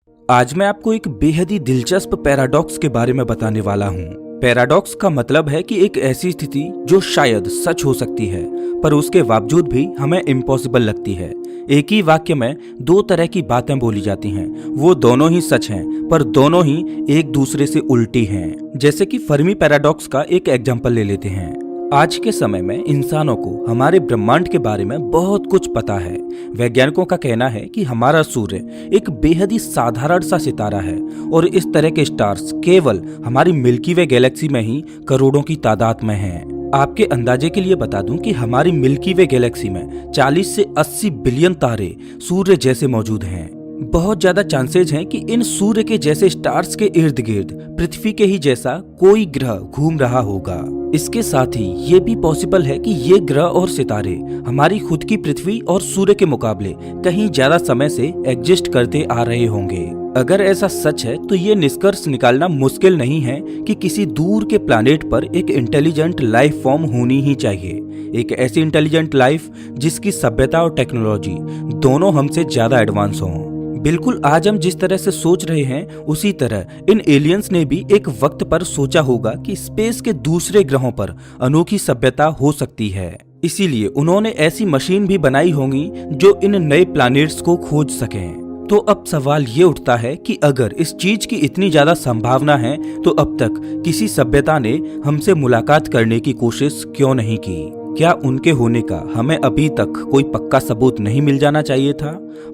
आज मैं आपको एक बेहद ही दिलचस्प पैराडॉक्स के बारे में बताने वाला हूँ। पैराडॉक्स का मतलब है कि एक ऐसी स्थिति जो शायद सच हो सकती है पर उसके बावजूद भी हमें इम्पॉसिबल लगती है। एक ही वाक्य में दो तरह की बातें बोली जाती हैं, वो दोनों ही सच हैं पर दोनों ही एक दूसरे से उल्टी हैं। जैसे कि फर्मी पैराडॉक्स का एक एग्जांपल ले लेते हैं। आज के समय में इंसानों को हमारे ब्रह्मांड के बारे में बहुत कुछ पता है। वैज्ञानिकों का कहना है कि हमारा सूर्य एक बेहद ही साधारण सा सितारा है और इस तरह के स्टार्स केवल हमारी मिल्की वे गैलेक्सी में ही करोड़ों की तादाद में हैं। आपके अंदाजे के लिए बता दूं कि हमारी मिल्की वे गैलेक्सी में 40 से 80 बिलियन तारे सूर्य जैसे मौजूद हैं। बहुत ज्यादा चांसेज हैं कि इन सूर्य के जैसे स्टार्स के इर्द गिर्द पृथ्वी के ही जैसा कोई ग्रह घूम रहा होगा। इसके साथ ही ये भी पॉसिबल है कि ये ग्रह और सितारे हमारी खुद की पृथ्वी और सूर्य के मुकाबले कहीं ज्यादा समय से एग्जिस्ट करते आ रहे होंगे। अगर ऐसा सच है तो ये निष्कर्ष निकालना मुश्किल नहीं है कि किसी दूर के प्लैनेट पर एक इंटेलिजेंट लाइफ फॉर्म होनी ही चाहिए। एक ऐसी इंटेलिजेंट लाइफ जिसकी सभ्यता और टेक्नोलॉजी दोनों हमसे ज्यादा एडवांस हों। बिल्कुल आज हम जिस तरह से सोच रहे हैं उसी तरह इन एलियंस ने भी एक वक्त पर सोचा होगा कि स्पेस के दूसरे ग्रहों पर अनोखी सभ्यता हो सकती है। इसीलिए उन्होंने ऐसी मशीन भी बनाई होंगी जो इन नए प्लैनेट्स को खोज सकें। तो अब सवाल ये उठता है कि अगर इस चीज की इतनी ज्यादा संभावना है तो अब तक किसी सभ्यता ने हमसे मुलाकात करने की कोशिश क्यों नहीं की? क्या उनके होने का हमें अभी तक कोई पक्का सबूत नहीं मिल जाना चाहिए था?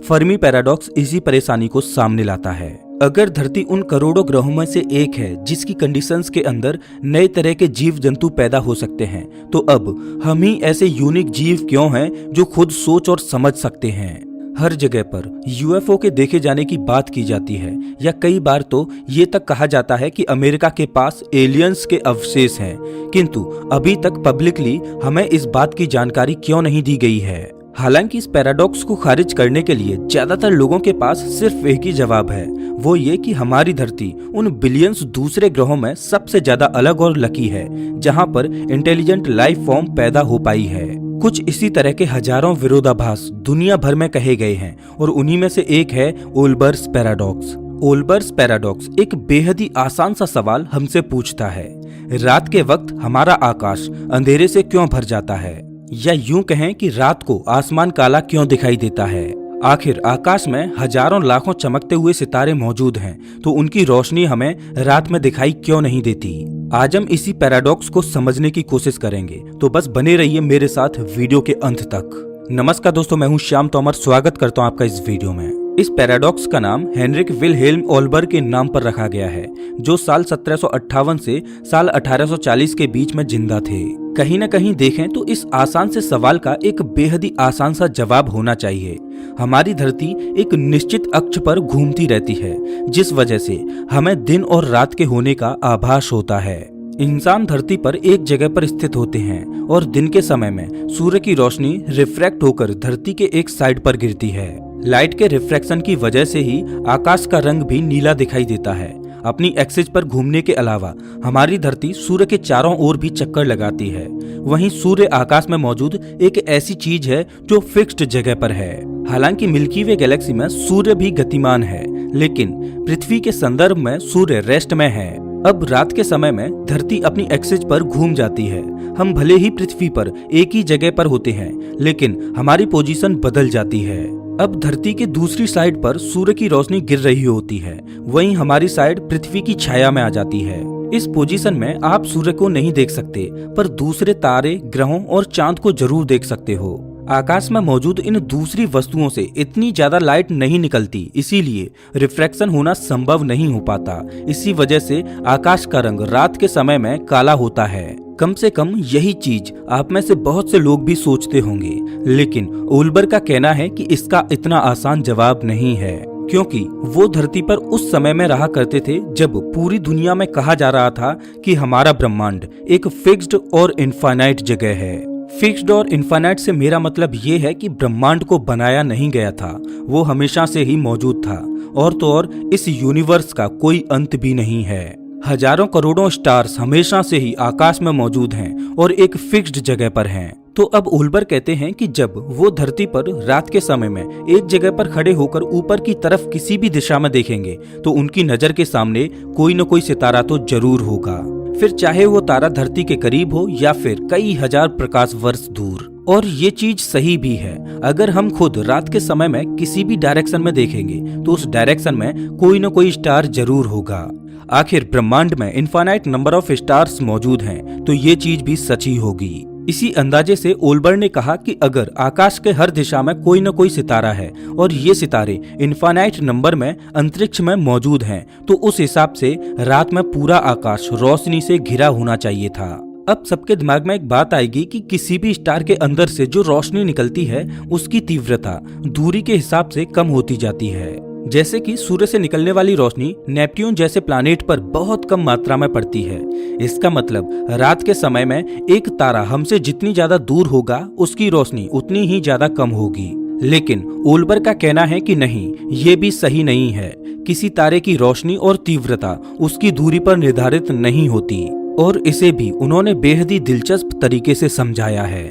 फर्मी पैराडॉक्स इसी परेशानी को सामने लाता है। अगर धरती उन करोड़ों ग्रहों में से एक है जिसकी कंडीशंस के अंदर नए तरह के जीव जंतु पैदा हो सकते हैं, तो अब हम ही ऐसे यूनिक जीव क्यों हैं जो खुद सोच और समझ सकते हैं? हर जगह पर यूएफओ के देखे जाने की बात की जाती है या कई बार तो ये तक कहा जाता है कि अमेरिका के पास एलियंस के अवशेष हैं, किंतु अभी तक पब्लिकली हमें इस बात की जानकारी क्यों नहीं दी गई है? हालांकि इस पैराडॉक्स को खारिज करने के लिए ज्यादातर लोगों के पास सिर्फ एक ही जवाब है, वो ये कि हमारी धरती उन बिलियंस दूसरे ग्रहों में सबसे ज्यादा अलग और लकी है जहां पर इंटेलिजेंट लाइफ फॉर्म पैदा हो पाई है। कुछ इसी तरह के हजारों विरोधाभास दुनिया भर में कहे गए हैं और उन्हीं में से एक है ओल्बर्स पैराडॉक्स। ओल्बर्स पैराडॉक्स एक बेहद ही आसान सा सवाल हमसे पूछता है, रात के वक्त हमारा आकाश अंधेरे से क्यों भर जाता है? या यूं कहें कि रात को आसमान काला क्यों दिखाई देता है? आखिर आकाश में हजारों लाखों चमकते हुए सितारे मौजूद हैं, तो उनकी रोशनी हमें रात में दिखाई क्यों नहीं देती? आज हम इसी पैराडॉक्स को समझने की कोशिश करेंगे, तो बस बने रहिए मेरे साथ वीडियो के अंत तक। नमस्कार दोस्तों, मैं हूं श्याम तोमर, स्वागत करता हूं आपका इस वीडियो में। इस पैराडॉक्स का नाम हेनरिक विलहेल्म ओल्बर के नाम पर रखा गया है, जो साल 1758 से साल 1840 के बीच में जिंदा थे। कहीं न कहीं देखें तो इस आसान से सवाल का एक बेहद ही आसान सा जवाब होना चाहिए। हमारी धरती एक निश्चित अक्ष पर घूमती रहती है, जिस वजह से हमें दिन और रात के होने का आभास होता है। इंसान धरती पर एक जगह पर स्थित होते हैं और दिन के समय में सूर्य की रोशनी रिफ्रैक्ट होकर धरती के एक साइड पर गिरती है। लाइट के रिफ्रैक्शन की वजह से ही आकाश का रंग भी नीला दिखाई देता है। अपनी एक्सिस पर घूमने के अलावा हमारी धरती सूर्य के चारों ओर भी चक्कर लगाती है। वहीं सूर्य आकाश में मौजूद एक ऐसी चीज है जो फिक्स्ड जगह पर है। हालांकि मिल्की वे गैलेक्सी में सूर्य भी गतिमान है, लेकिन पृथ्वी के संदर्भ में सूर्य रेस्ट में है। अब रात के समय में धरती अपनी एक्सिस पर घूम जाती है। हम भले ही पृथ्वी पर एक ही जगह पर होते हैं, लेकिन हमारी पोजीशन बदल जाती है। अब धरती के दूसरी साइड पर सूर्य की रोशनी गिर रही होती है, वहीं हमारी साइड पृथ्वी की छाया में आ जाती है। इस पोजीशन में आप सूर्य को नहीं देख सकते, पर दूसरे तारे, ग्रहों और चांद को जरूर देख सकते हो। आकाश में मौजूद इन दूसरी वस्तुओं से इतनी ज्यादा लाइट नहीं निकलती, इसीलिए रिफ्रैक्शन होना संभव नहीं हो पाता। इसी वजह से आकाश का रंग रात के समय में काला होता है। कम से कम यही चीज आप में से बहुत से लोग भी सोचते होंगे, लेकिन ओल्बर का कहना है कि इसका इतना आसान जवाब नहीं है, क्योंकि वो धरती पर उस समय में रहा करते थे जब पूरी दुनिया में कहा जा रहा था कि हमारा ब्रह्मांड एक फिक्स्ड और इनफाइनाइट जगह है। फिक्स्ड और इनफाइनाइट से मेरा मतलब ये है कि ब्रह्मांड को बनाया नहीं गया था, वो हमेशा से ही मौजूद था। और तो और इस यूनिवर्स का कोई अंत भी नहीं है। हजारों करोड़ों स्टार्स हमेशा से ही आकाश में मौजूद हैं और एक फिक्स्ड जगह पर हैं। तो अब ओल्बर कहते हैं कि जब वो धरती पर रात के समय में एक जगह पर खड़े होकर ऊपर की तरफ किसी भी दिशा में देखेंगे तो उनकी नजर के सामने कोई न कोई सितारा तो जरूर होगा, फिर चाहे वो तारा धरती के करीब हो या फिर कई हजार प्रकाश वर्ष दूर। और ये चीज सही भी है। अगर हम खुद रात के समय में किसी भी डायरेक्शन में देखेंगे तो उस डायरेक्शन में कोई न कोई स्टार जरूर होगा। आखिर ब्रह्मांड में इनफाइनाइट नंबर ऑफ स्टार्स मौजूद हैं, तो ये चीज भी सच्ची होगी। इसी अंदाजे से ओल्बर ने कहा कि अगर आकाश के हर दिशा में कोई न कोई सितारा है और ये सितारे इनफाइनाइट नंबर में अंतरिक्ष में मौजूद हैं, तो उस हिसाब से रात में पूरा आकाश रोशनी से घिरा होना चाहिए था। अब सबके दिमाग में एक बात आएगी कि किसी भी स्टार के अंदर से जो रोशनी निकलती है उसकी तीव्रता दूरी के हिसाब से कम होती जाती है। जैसे कि सूर्य से निकलने वाली रोशनी नेपट्यून जैसे प्लैनेट पर बहुत कम मात्रा में पड़ती है। इसका मतलब रात के समय में एक तारा हमसे जितनी ज्यादा दूर होगा उसकी रोशनी उतनी ही ज्यादा कम होगी। लेकिन ओल्बर का कहना है कि नहीं, ये भी सही नहीं है। किसी तारे की रोशनी और तीव्रता उसकी दूरी पर निर्धारित नहीं होती, और इसे भी उन्होंने बेहद ही दिलचस्प तरीके से समझाया है।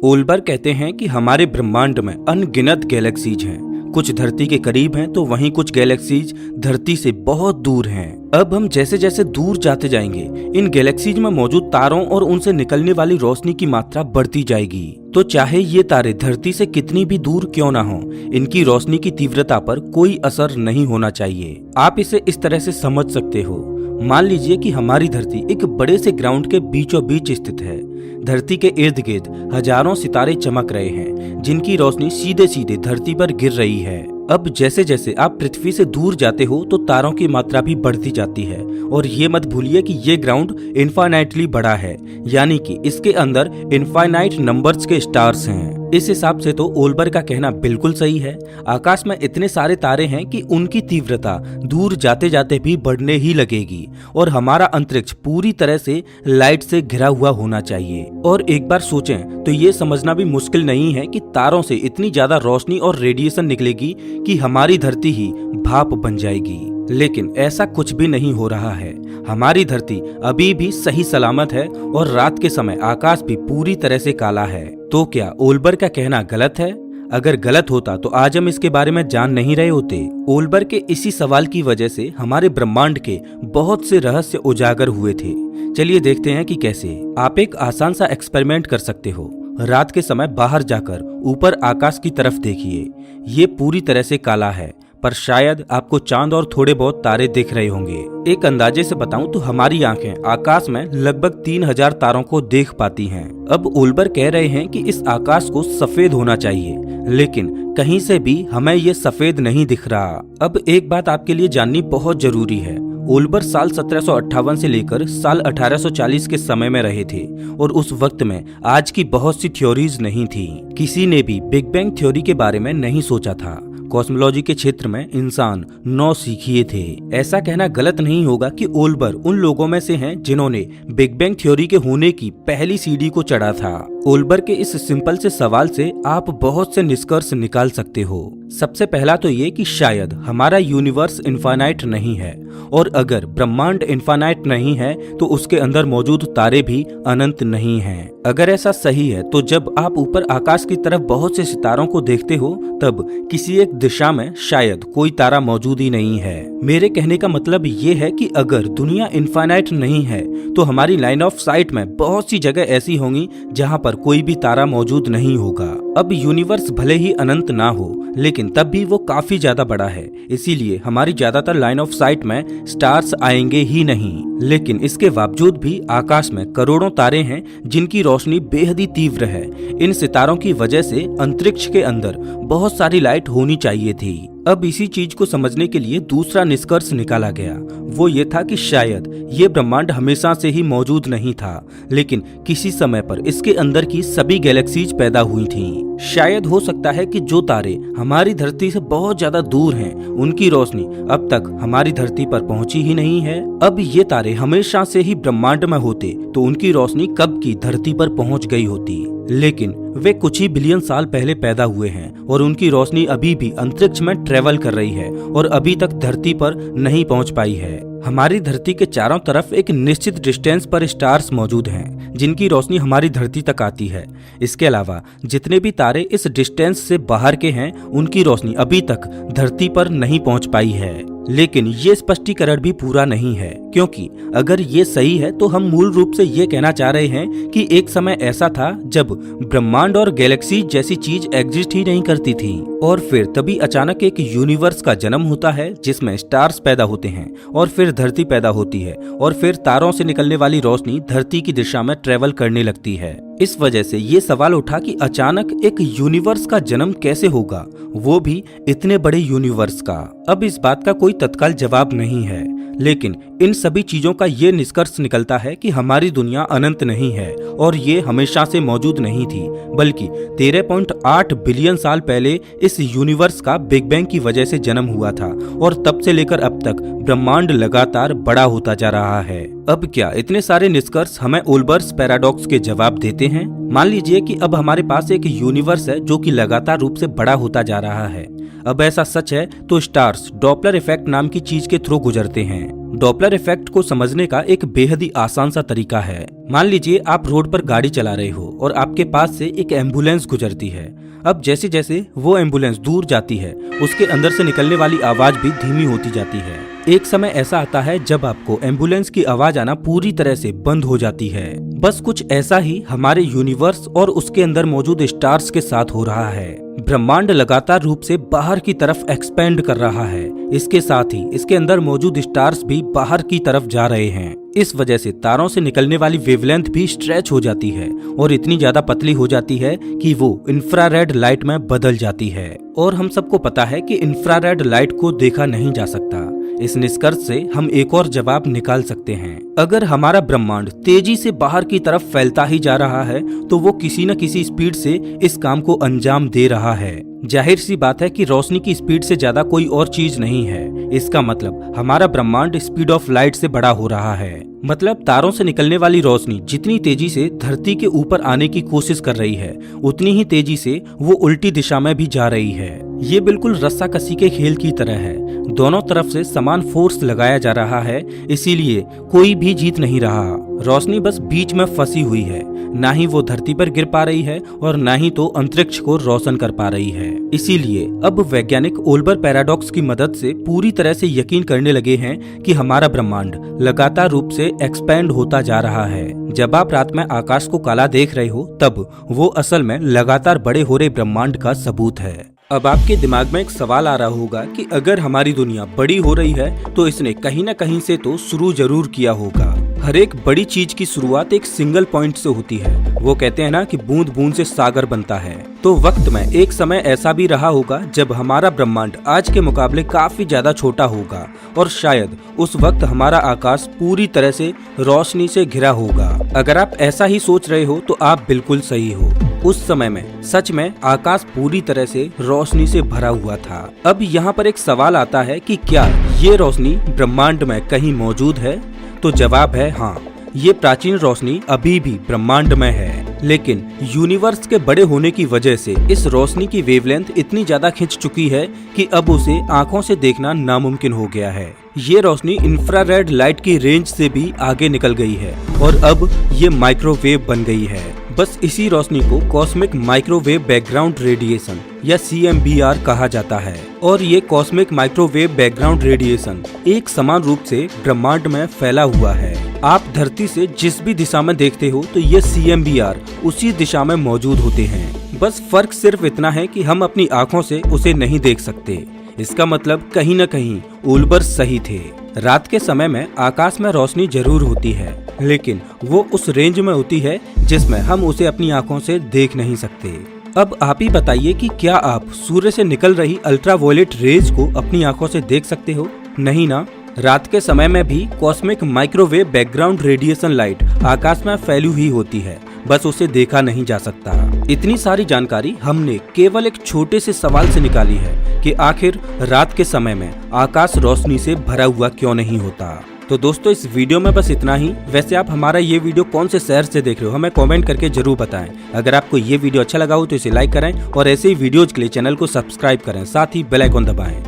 ओल्बर कहते हैं कि हमारे ब्रह्मांड में अनगिनत गैलेक्सीज हैं। कुछ धरती के करीब हैं तो वहीं कुछ गैलेक्सीज धरती से बहुत दूर हैं। अब हम जैसे जैसे दूर जाते जाएंगे इन गैलेक्सीज में मौजूद तारों और उनसे निकलने वाली रोशनी की मात्रा बढ़ती जाएगी। तो चाहे ये तारे धरती से कितनी भी दूर क्यों ना हो, इनकी रोशनी की तीव्रता पर कोई असर नहीं होना चाहिए। आप इसे इस तरह से समझ सकते हो। मान लीजिए कि हमारी धरती एक बड़े से ग्राउंड के बीचों बीच स्थित है। धरती के इर्द गिर्द हजारों सितारे चमक रहे हैं जिनकी रोशनी सीधे सीधे धरती पर गिर रही है। अब जैसे जैसे आप पृथ्वी से दूर जाते हो तो तारों की मात्रा भी बढ़ती जाती है। और ये मत भूलिए कि ये ग्राउंड इनफाइनाइटली बड़ा है, यानी कि इसके अंदर इनफाइनाइट नंबर्स के स्टार्स हैं। इस हिसाब से तो ओल्बर का कहना बिल्कुल सही है। आकाश में इतने सारे तारे हैं कि उनकी तीव्रता दूर जाते जाते भी बढ़ने ही लगेगी, और हमारा अंतरिक्ष पूरी तरह से लाइट से घिरा हुआ होना चाहिए। और एक बार सोचें तो ये समझना भी मुश्किल नहीं है कि तारों से इतनी ज्यादा रोशनी और रेडिएशन निकलेगी कि हमारी धरती ही भाप बन जाएगी। लेकिन ऐसा कुछ भी नहीं हो रहा है। हमारी धरती अभी भी सही सलामत है और रात के समय आकाश भी पूरी तरह से काला है। तो क्या ओल्बर का कहना गलत है? अगर गलत होता तो आज हम इसके बारे में जान नहीं रहे होते। ओल्बर के इसी सवाल की वजह से हमारे ब्रह्मांड के बहुत से रहस्य उजागर हुए थे। चलिए देखते हैं कि कैसे। आप एक आसान सा एक्सपेरिमेंट कर सकते हो। रात के समय बाहर जाकर ऊपर आकाश की तरफ देखिए। ये पूरी तरह से काला है, पर शायद आपको चांद और थोड़े बहुत तारे दिख रहे होंगे। एक अंदाजे से बताऊं तो हमारी आंखें आकाश में लगभग 3000 तारों को देख पाती हैं। अब ओल्बर कह रहे हैं कि इस आकाश को सफेद होना चाहिए, लेकिन कहीं से भी हमें ये सफेद नहीं दिख रहा। अब एक बात आपके लिए जाननी बहुत जरूरी है। ओल्बर साल 1758 से लेकर साल 1840 के समय में रहे थे, और उस वक्त में आज की बहुत सी थ्योरीज नहीं थी। किसी ने भी बिग बैंग थ्योरी के बारे में नहीं सोचा था। कॉस्मोलॉजी के क्षेत्र में इंसान नौसिखिए थे। ऐसा कहना गलत नहीं होगा कि ओल्बर उन लोगों में से हैं जिन्होंने बिग बैंग थ्योरी के होने की पहली सीढ़ी को चढ़ा था। ओल्बर के इस सिंपल से सवाल से आप बहुत से निष्कर्ष निकाल सकते हो। सबसे पहला तो ये कि शायद हमारा यूनिवर्स इनफाइनाइट नहीं है, और अगर ब्रह्मांड इनफाइनाइट नहीं है तो उसके अंदर मौजूद तारे भी अनंत नहीं हैं। अगर ऐसा सही है तो जब आप ऊपर आकाश की तरफ बहुत से सितारों को देखते हो तब किसी एक दिशा में शायद कोई तारा मौजूद ही नहीं है। मेरे कहने का मतलब ये है कि अगर दुनिया इनफाइनाइट नहीं है तो हमारी लाइन ऑफ साइट में बहुत सी जगह ऐसी होंगी जहाँ पर कोई भी तारा मौजूद नहीं होगा। अब यूनिवर्स भले ही अनंत ना हो, लेकिन तब भी वो काफी ज्यादा बड़ा है, इसीलिए हमारी ज्यादातर लाइन ऑफ साइट में स्टार्स आएंगे ही नहीं। लेकिन इसके बावजूद भी आकाश में करोड़ों तारे हैं जिनकी रोशनी बेहद ही तीव्र है। इन सितारों की वजह से अंतरिक्ष के अंदर बहुत सारी लाइट होनी चाहिए थी। अब इसी चीज को समझने के लिए दूसरा निष्कर्ष निकाला गया। वो ये था कि शायद ये ब्रह्मांड हमेशा से ही मौजूद नहीं था, लेकिन किसी समय पर इसके अंदर की सभी गैलेक्सीज पैदा हुई थीं। शायद हो सकता है कि जो तारे हमारी धरती से बहुत ज्यादा दूर हैं, उनकी रोशनी अब तक हमारी धरती पर पहुंची ही नहीं है। अब ये तारे हमेशा से ही ब्रह्मांड में होते तो उनकी रोशनी कब की धरती पर पहुंच गई होती, लेकिन वे कुछ ही बिलियन साल पहले पैदा हुए हैं और उनकी रोशनी अभी भी अंतरिक्ष में ट्रेवल कर रही है और अभी तक धरती पर नहीं पहुंच पाई है। हमारी धरती के चारों तरफ एक निश्चित डिस्टेंस पर स्टार्स मौजूद हैं, जिनकी रोशनी हमारी धरती तक आती है। इसके अलावा जितने भी तारे इस डिस्टेंस से बाहर के हैं उनकी रोशनी अभी तक धरती पर नहीं पहुंच पाई है। लेकिन ये स्पष्टीकरण भी पूरा नहीं है, क्योंकि अगर ये सही है तो हम मूल रूप से ये कहना चाह रहे हैं कि एक समय ऐसा था जब ब्रह्मांड और गैलेक्सी जैसी चीज एग्जिस्ट ही नहीं करती थी, और फिर तभी अचानक एक यूनिवर्स का जन्म होता है जिसमें स्टार्स पैदा होते हैं और फिर धरती पैदा होती है और फिर तारों से निकलने वाली रोशनी धरती की दिशा में ट्रेवल करने लगती है। इस वजह से ये सवाल उठा कि अचानक एक यूनिवर्स का जन्म कैसे होगा, वो भी इतने बड़े यूनिवर्स का। अब इस बात का कोई तत्काल जवाब नहीं है, लेकिन इन सभी चीजों का ये निष्कर्ष निकलता है कि हमारी दुनिया अनंत नहीं है और ये हमेशा से मौजूद नहीं थी, बल्कि 13.8 बिलियन साल पहले इस यूनिवर्स का बिग बैंग की वजह से जन्म हुआ था और तब से लेकर अब तक ब्रह्मांड लगातार बड़ा होता जा रहा है। अब क्या इतने सारे निष्कर्ष हमें ओल्बर्स पैराडॉक्स के जवाब देते हैं? मान लीजिए कि अब हमारे पास एक यूनिवर्स है जो कि लगातार रूप से बड़ा होता जा रहा है। अब ऐसा सच है तो स्टार्स डॉपलर इफेक्ट नाम की चीज के थ्रू गुजरते हैं। डॉपलर इफेक्ट को समझने का एक बेहद ही आसान सा तरीका है। मान लीजिए आप रोड पर गाड़ी चला रहे हो और आपके पास से एक एम्बुलेंस गुजरती है। अब जैसे जैसे वो एम्बुलेंस दूर जाती है उसके अंदर से निकलने वाली आवाज भी धीमी होती जाती है। एक समय ऐसा आता है जब आपको एम्बुलेंस की आवाज आना पूरी तरह से बंद हो जाती है। बस कुछ ऐसा ही हमारे यूनिवर्स और उसके अंदर मौजूद स्टार्स के साथ हो रहा है। ब्रह्मांड लगातार रूप से बाहर की तरफ एक्सपेंड कर रहा है। इसके साथ ही इसके अंदर मौजूद स्टार्स भी बाहर की तरफ जा रहे हैं। इस वजह से तारों से निकलने वाली वेवलेंथ भी स्ट्रेच हो जाती है और इतनी ज्यादा पतली हो जाती है कि वो इंफ्रारेड लाइट में बदल जाती है। और हम सबको पता है कि इंफ्रारेड लाइट को देखा नहीं जा सकता। इस निष्कर्ष से हम एक और जवाब निकाल सकते हैं। अगर हमारा ब्रह्मांड तेजी से बाहर की तरफ फैलता ही जा रहा है तो वो किसी न किसी स्पीड से इस काम को अंजाम दे रहा है। जाहिर सी बात है कि रोशनी की स्पीड से ज्यादा कोई और चीज नहीं है। इसका मतलब हमारा ब्रह्मांड स्पीड ऑफ लाइट से बड़ा हो रहा है। मतलब तारों से निकलने वाली रोशनी जितनी तेजी से धरती के ऊपर आने की कोशिश कर रही है उतनी ही तेजी से वो उल्टी दिशा में भी जा रही है। ये बिल्कुल रस्साकसी के खेल की तरह है। दोनों तरफ से समान फोर्स लगाया जा रहा है, इसीलिए कोई भी जीत नहीं रहा। रोशनी बस बीच में फंसी हुई है। ना ही वो धरती पर गिर पा रही है और ना ही तो अंतरिक्ष को रोशन कर पा रही है। इसीलिए अब वैज्ञानिक ओल्बर पैराडॉक्स की मदद से पूरी तरह से यकीन करने लगे हैं कि हमारा ब्रह्मांड लगातार रूप से एक्सपैंड होता जा रहा है। जब आप रात में आकाश को काला देख रहे हो तब वो असल में लगातार बड़े हो रहे ब्रह्मांड का सबूत है। अब आपके दिमाग में एक सवाल आ रहा होगा कि अगर हमारी दुनिया बड़ी हो रही है तो इसने कहीं न कहीं से तो शुरू जरूर किया होगा। हर एक बड़ी चीज की शुरुआत एक सिंगल पॉइंट से होती है। वो कहते हैं ना कि बूंद बूंद से सागर बनता है। तो वक्त में एक समय ऐसा भी रहा होगा जब हमारा ब्रह्मांड आज के मुकाबले काफी ज्यादा छोटा होगा और शायद उस वक्त हमारा आकाश पूरी तरह से रोशनी से घिरा होगा। अगर आप ऐसा ही सोच रहे हो तो आप बिल्कुल सही हो। उस समय में सच में आकाश पूरी तरह से रोशनी से भरा हुआ था। अब यहाँ पर एक सवाल आता है कि क्या ये रोशनी ब्रह्मांड में कहीं मौजूद है? तो जवाब है हाँ, ये प्राचीन रोशनी अभी भी ब्रह्मांड में है, लेकिन यूनिवर्स के बड़े होने की वजह से इस रोशनी की वेवलेंथ इतनी ज्यादा खिंच चुकी है कि अब उसे आंखों से देखना नामुमकिन हो गया है। ये रोशनी इंफ्रारेड लाइट की रेंज से भी आगे निकल गई है और अब ये माइक्रोवेव बन गई है। बस इसी रोशनी को कॉस्मिक माइक्रोवेव बैकग्राउंड रेडिएशन या CMBR कहा जाता है और ये कॉस्मिक माइक्रोवेव बैकग्राउंड रेडिएशन एक समान रूप से ब्रह्मांड में फैला हुआ है। आप धरती से जिस भी दिशा में देखते हो तो ये CMBR उसी दिशा में मौजूद होते हैं। बस फर्क सिर्फ इतना है कि हम अपनी आँखों से उसे नहीं देख सकते। इसका मतलब कहीं न कहीं ओल्बर सही थे। रात के समय में आकाश में रोशनी जरूर होती है, लेकिन वो उस रेंज में होती है जिसमें हम उसे अपनी आंखों से देख नहीं सकते। अब आप ही बताइए कि क्या आप सूर्य से निकल रही अल्ट्रावायलेट रेज को अपनी आंखों से देख सकते हो? नहीं ना। रात के समय में भी cosmic microwave background radiation light आकाश में फैली हुई होती है, बस उसे देखा नहीं जा सकता। इतनी सारी जानकारी हमने केवल एक छोटे से सवाल से निकाली है कि आखिर रात के समय में आकाश रोशनी से भरा हुआ क्यों नहीं होता। तो दोस्तों इस वीडियो में बस इतना ही। वैसे आप हमारा ये वीडियो कौन से शहर से देख रहे हो हमें कमेंट करके जरूर बताएं। अगर आपको ये वीडियो अच्छा लगा हो तो इसे लाइक करें और ऐसे ही वीडियोज के लिए चैनल को सब्सक्राइब करें, साथ ही बेल आइकन दबाएं।